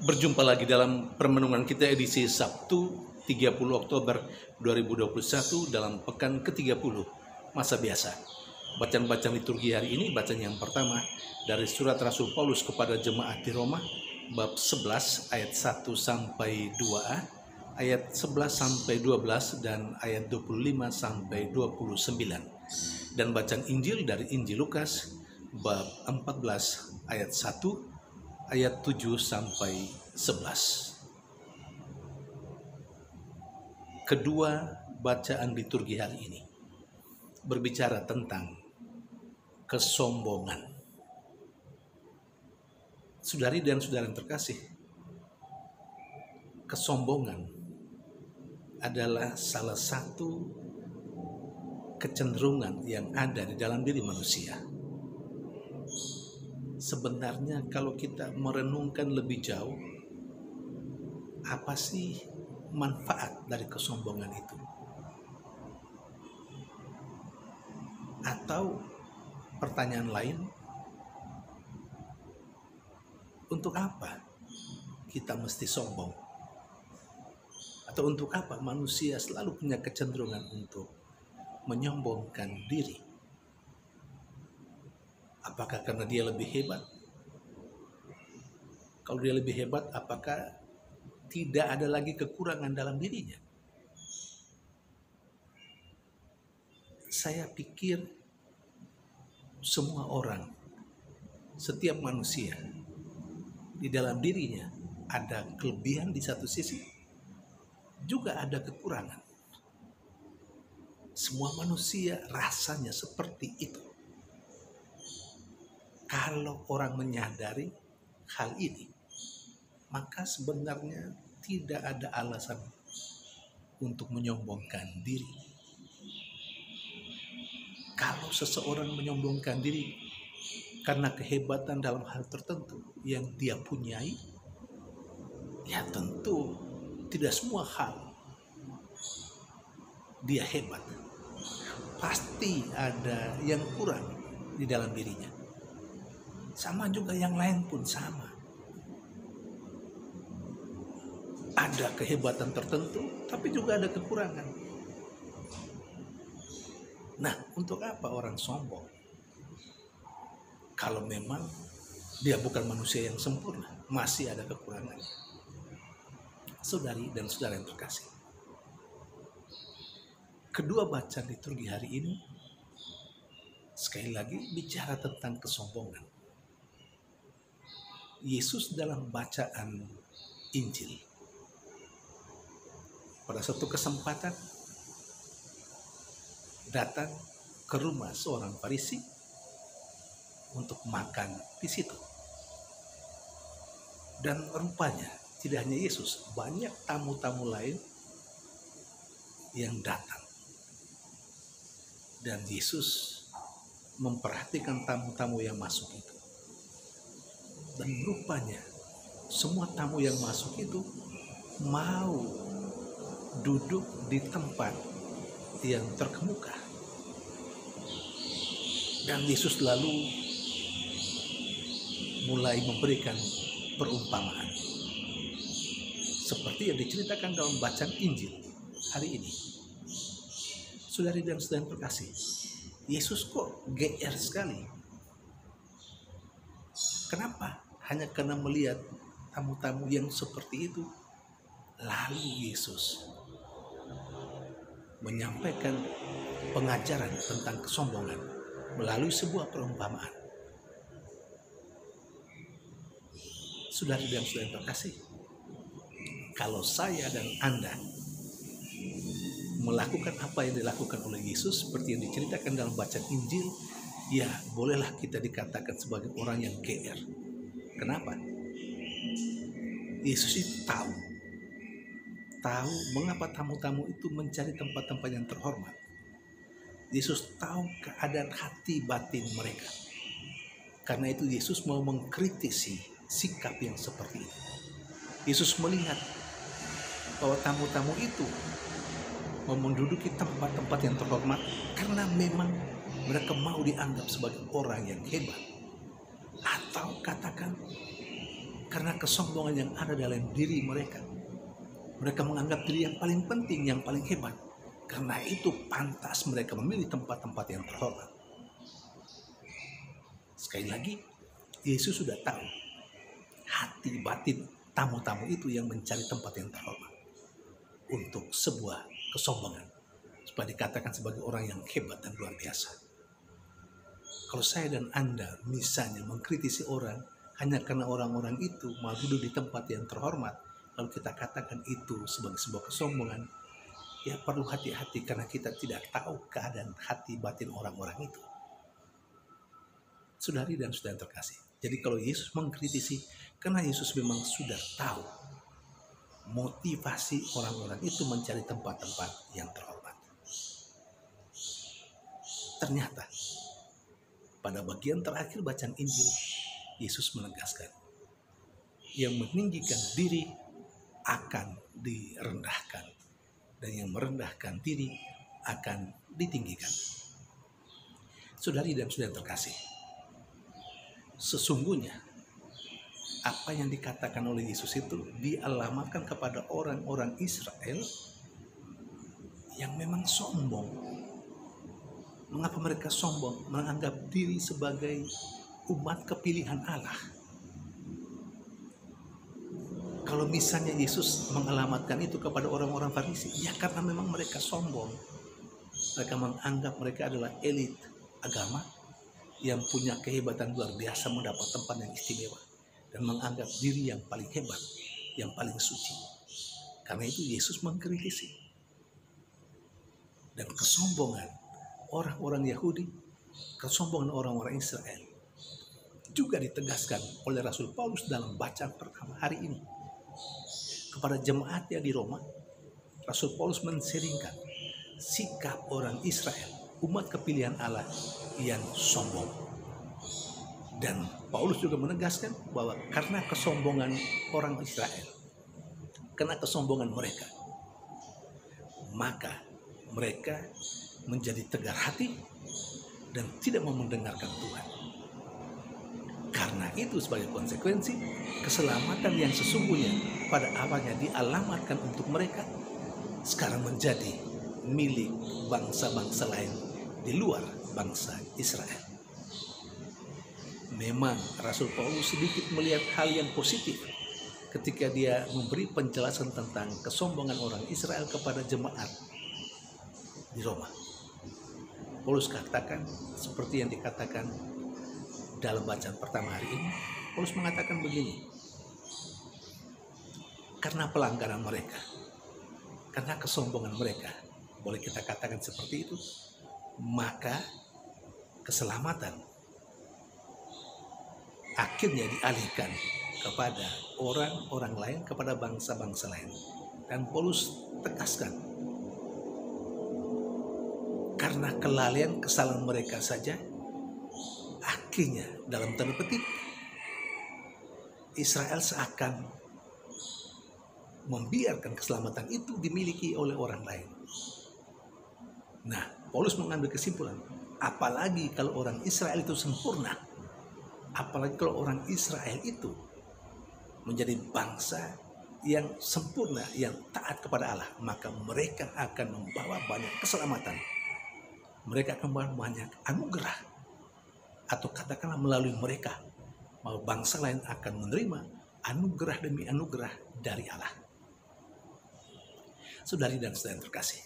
Berjumpa lagi dalam permenungan kita edisi Sabtu 30 Oktober 2021 dalam pekan ke-30 masa biasa. Bacaan-bacaan liturgi hari ini, bacaan yang pertama dari surat Rasul Paulus kepada jemaat di Roma, bab 11 ayat 1 sampai 2a, ayat 11 sampai 12 dan ayat 25 sampai 29. Dan bacaan Injil dari Injil Lukas, bab 14 ayat 1 ayat 7 sampai 11. Kedua bacaan liturgi hari ini berbicara tentang kesombongan. Saudari dan saudara yang terkasih, kesombongan adalah salah satu kecenderungan yang ada di dalam diri manusia. Sebenarnya kalau kita merenungkan lebih jauh, apa sih manfaat dari kesombongan itu? Atau pertanyaan lain, untuk apa kita mesti sombong? Atau untuk apa manusia selalu punya kecenderungan untuk menyombongkan diri? Apakah karena dia lebih hebat? Kalau dia lebih hebat, apakah tidak ada lagi kekurangan dalam dirinya? Saya pikir semua orang, setiap manusia, di dalam dirinya ada kelebihan di satu sisi, juga ada kekurangan. Semua manusia rasanya seperti itu. Kalau orang menyadari hal ini, maka sebenarnya tidak ada alasan untuk menyombongkan diri. Kalau seseorang menyombongkan diri karena kehebatan dalam hal tertentu yang dia punyai, ya tentu tidak semua hal dia hebat. Pasti ada yang kurang di dalam dirinya. Sama juga yang lain pun sama. Ada kehebatan tertentu, tapi juga ada kekurangan. Nah, untuk apa orang sombong? Kalau memang dia bukan manusia yang sempurna, masih ada kekurangannya. Saudari dan saudara yang terkasih, kedua bacaan liturgi hari ini sekali lagi bicara tentang kesombongan. Yesus dalam bacaan Injil pada suatu kesempatan datang ke rumah seorang Farisi untuk makan di situ. Dan rupanya tidak hanya Yesus, banyak tamu-tamu lain yang datang. Dan Yesus memperhatikan tamu-tamu yang masuk itu. Dan rupanya semua tamu yang masuk itu mau duduk di tempat yang terkemuka. Dan Yesus lalu mulai memberikan perumpamaan seperti yang diceritakan dalam bacaan Injil hari ini. Saudari dan saudara yang terkasih, Yesus kok GR sekali. Kenapa? Hanya karena melihat tamu-tamu yang seperti itu, lalu Yesus menyampaikan pengajaran tentang kesombongan melalui sebuah perumpamaan. Saudari dan saudara yang terkasih, kalau saya dan Anda melakukan apa yang dilakukan oleh Yesus seperti yang diceritakan dalam bacaan Injil, ya bolehlah kita dikatakan sebagai orang yang GR. Kenapa? Yesus itu tahu mengapa tamu-tamu itu mencari tempat-tempat yang terhormat. Yesus tahu keadaan hati batin mereka. Karena itu Yesus mau mengkritisi sikap yang seperti itu. Yesus melihat bahwa tamu-tamu itu mau menduduki tempat-tempat yang terhormat karena memang mereka mau dianggap sebagai orang yang hebat. Atau katakan Karena kesombongan yang ada dalam diri mereka. Mereka menganggap diri yang paling penting, yang paling hebat. Karena itu pantas mereka memilih tempat-tempat yang terhormat. Sekali lagi, Yesus sudah tahu hati batin tamu-tamu itu yang mencari tempat yang terhormat untuk sebuah kesombongan, supaya dikatakan sebagai orang yang hebat dan luar biasa. Kalau saya dan Anda misalnya mengkritisi orang hanya karena orang-orang itu mau duduk di tempat yang terhormat, lalu kita katakan itu sebagai sebuah kesombongan, ya perlu hati-hati karena kita tidak tahu keadaan hati batin orang-orang itu. Saudari dan saudara terkasih, jadi kalau Yesus mengkritisi, karena Yesus memang sudah tahu motivasi orang-orang itu mencari tempat-tempat yang terhormat. Ternyata pada bagian terakhir bacaan Injil, Yesus menegaskan, yang meninggikan diri akan direndahkan, dan yang merendahkan diri akan ditinggikan. Saudari dan saudara terkasih, sesungguhnya apa yang dikatakan oleh Yesus itu dialamatkan kepada orang-orang Israel yang memang sombong. Mengapa mereka sombong? Menganggap diri sebagai umat kepilihan Allah. Kalau misalnya Yesus mengalamatkan itu kepada orang-orang Farisi, ya karena memang mereka sombong. Mereka menganggap mereka adalah elit agama yang punya kehebatan luar biasa, mendapat tempat yang istimewa, dan menganggap diri yang paling hebat, yang paling suci. Karena itu Yesus mengkritisi. Dan kesombongan orang-orang Yahudi, kesombongan orang-orang Israel juga ditegaskan oleh Rasul Paulus dalam bacaan pertama hari ini. Kepada jemaatnya di Roma, Rasul Paulus menseringkan sikap orang Israel, umat kepilihan Allah yang sombong. Dan Paulus juga menegaskan bahwa karena kesombongan orang Israel, karena kesombongan mereka, maka mereka menjadi tegar hati dan tidak mau mendengarkan Tuhan. Karena itu sebagai konsekuensi, keselamatan yang sesungguhnya pada awalnya dialamatkan untuk mereka, sekarang menjadi milik bangsa-bangsa lain di luar bangsa Israel. Memang Rasul Paulus sedikit melihat hal yang positif ketika dia memberi penjelasan tentang kesombongan orang Israel kepada jemaat di Roma. Paulus katakan seperti yang dikatakan dalam bacaan pertama hari ini. Paulus mengatakan begini, karena pelanggaran mereka, karena kesombongan mereka, boleh kita katakan seperti itu, maka keselamatan akhirnya dialihkan kepada orang-orang lain, kepada bangsa-bangsa lain. Dan Paulus tegaskan, karena kelalaian kesalahan mereka saja, akhirnya dalam tanda petik Israel seakan membiarkan keselamatan itu dimiliki oleh orang lain. Nah, Paulus mengambil kesimpulan, apalagi kalau orang Israel itu sempurna, apalagi kalau orang Israel itu menjadi bangsa yang sempurna, yang taat kepada Allah, maka mereka akan membawa banyak keselamatan. Mereka akan membawa banyak anugerah, atau katakanlah melalui mereka, bahwa bangsa lain akan menerima anugerah demi anugerah dari Allah. Saudari dan saudara terkasih,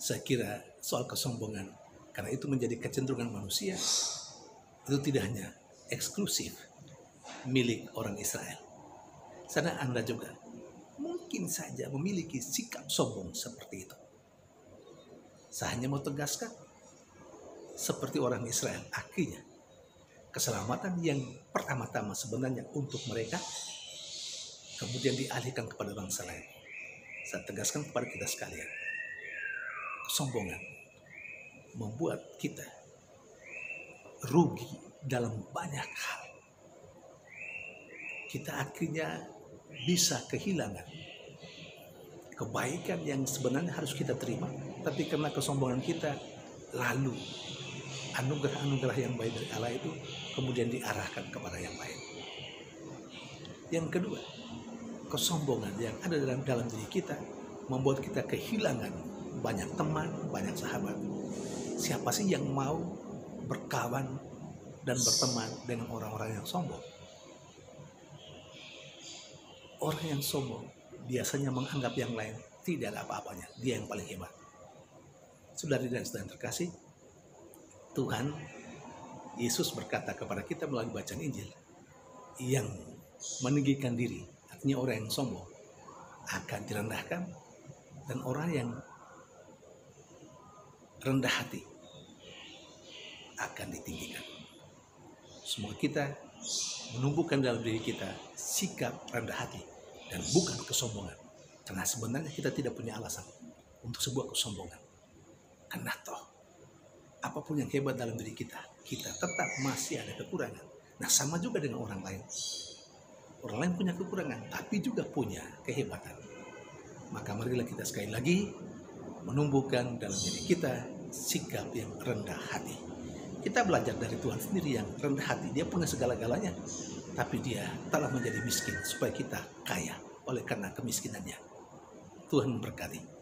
saya kira soal kesombongan, karena itu menjadi kecenderungan manusia, itu tidak hanya eksklusif milik orang Israel. Sana Anda juga mungkin saja memiliki sikap sombong seperti itu. Saya hanya mau tegaskan, seperti orang Israel, akhirnya keselamatan yang pertama-tama sebenarnya untuk mereka, kemudian dialihkan kepada bangsa lain. Saya tegaskan kepada kita sekalian, kesombongan membuat kita rugi dalam banyak hal. Kita akhirnya bisa kehilangan kebaikan yang sebenarnya harus kita terima, tapi karena kesombongan kita, lalu anugerah-anugerah yang baik dari Allah itu kemudian diarahkan kepada yang lain. Yang kedua, kesombongan yang ada dalam diri kita membuat kita kehilangan banyak teman, banyak sahabat. Siapa sih yang mau berkawan dan berteman dengan orang-orang yang sombong? Orang yang sombong biasanya menganggap yang lain tidak ada apa-apanya. Dia yang paling hebat. Saudari dan saudara terkasih, Tuhan Yesus berkata kepada kita melalui bacaan Injil, yang meninggikan diri, artinya orang yang sombong, akan direndahkan, dan orang yang rendah hati akan ditinggikan. Semoga kita menumbuhkan dalam diri kita sikap rendah hati dan bukan kesombongan. Karena sebenarnya kita tidak punya alasan untuk sebuah kesombongan. Karena toh, apapun yang hebat dalam diri kita, kita tetap masih ada kekurangan. Nah, sama juga dengan orang lain. Orang lain punya kekurangan, tapi juga punya kehebatan. Maka marilah kita sekali lagi menumbuhkan dalam diri kita sikap yang rendah hati. Kita belajar dari Tuhan sendiri yang rendah hati. Dia punya segala-galanya, tapi dia telah menjadi miskin supaya kita kaya oleh karena kemiskinannya. Tuhan memberkati.